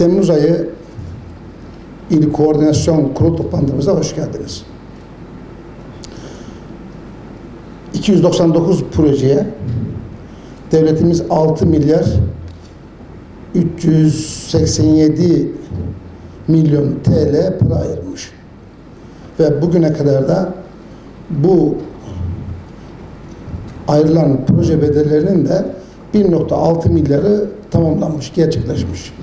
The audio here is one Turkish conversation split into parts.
Temmuz ayı İl Koordinasyon Kurulu toplantımıza hoş geldiniz. 299 projeye devletimiz 6 milyar 387 milyon TL para ayırmış. Ve bugüne kadar da bu ayrılan proje bedellerinin de 1,6 milyarı tamamlanmış, gerçekleşmiş.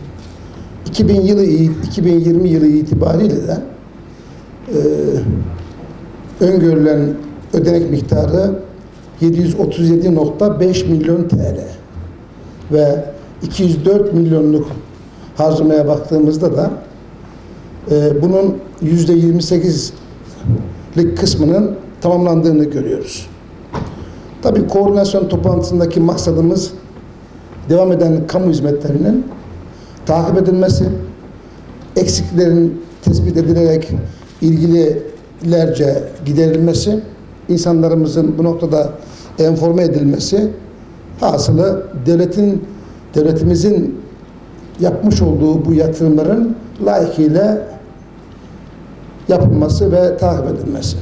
2020 yılı itibariyle de öngörülen ödenek miktarı 737,5 milyon TL ve 204 milyonluk harcamaya baktığımızda da bunun %28'lik kısmının tamamlandığını görüyoruz. Tabii koordinasyon toplantısındaki maksadımız devam eden kamu hizmetlerinin takip edilmesi, eksiklerin tespit edilerek ilgililerce giderilmesi, insanlarımızın bu noktada enforme edilmesi, hasılı devletimizin yapmış olduğu bu yatırımların layıkıyla yapılması ve takip edilmesi.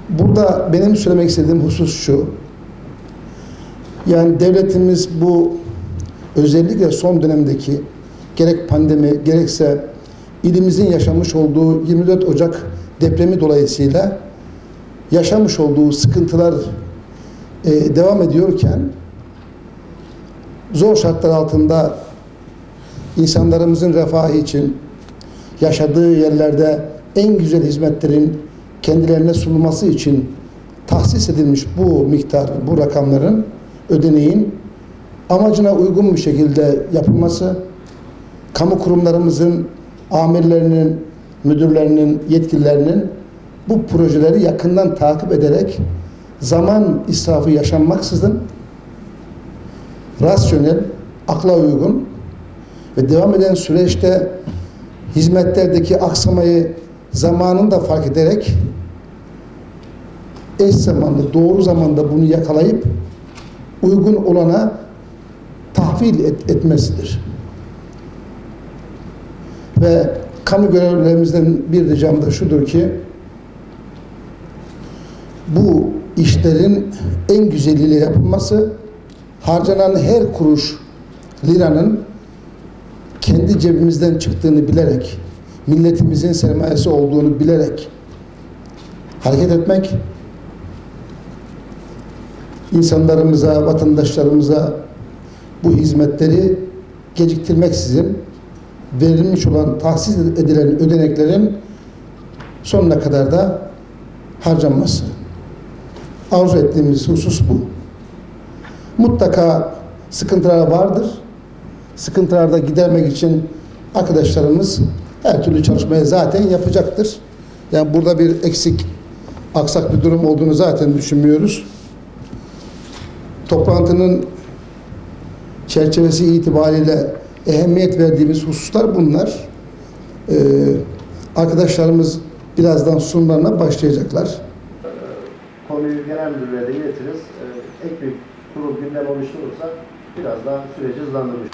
Burada benim söylemek istediğim husus şu: yani devletimiz bu özellikle son dönemdeki gerek pandemi gerekse ilimizin yaşamış olduğu 24 Ocak depremi dolayısıyla yaşamış olduğu sıkıntılar devam ediyorken zor şartlar altında insanlarımızın refahı için yaşadığı yerlerde en güzel hizmetlerin kendilerine sunulması için tahsis edilmiş bu miktar, bu rakamların ödeneğin amacına uygun bir şekilde yapılması, kamu kurumlarımızın amirlerinin, müdürlerinin, yetkililerinin bu projeleri yakından takip ederek zaman israfı yaşanmaksızın rasyonel, akla uygun ve devam eden süreçte hizmetlerdeki aksamayı zamanında fark ederek eş zamanlı, doğru zamanda bunu yakalayıp uygun olana tahvil etmesidir. Ve kamu görevlilerimizden bir ricam da şudur ki bu işlerin en güzeliyle yapılması, harcanan her kuruş liranın kendi cebimizden çıktığını bilerek, milletimizin sermayesi olduğunu bilerek hareket etmek, insanlarımıza, vatandaşlarımıza bu hizmetleri geciktirmeksizin verilmiş olan, tahsis edilen ödeneklerin sonuna kadar da harcanması. Arzu ettiğimiz husus bu. Mutlaka sıkıntılar vardır. Sıkıntıları da gidermek için arkadaşlarımız her türlü çalışmayı zaten yapacaktır. Yani burada bir eksik, aksak bir durum olduğunu zaten düşünmüyoruz. Toplantının çerçevesi itibariyle ehemmiyet verdiğimiz hususlar bunlar. Arkadaşlarımız birazdan sunumlarına başlayacaklar. Konuyu genel müdürlüğe de iletiriz. Ek bir kurul gündem oluşturursa biraz daha süreci hızlandırmış.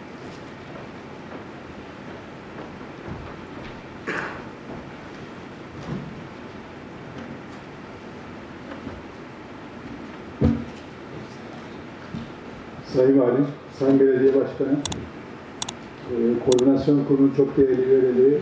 Sayın Valim, Sayın Belediye Başkanı, Koordinasyon Kurulu'nun çok değerli üyeleri ve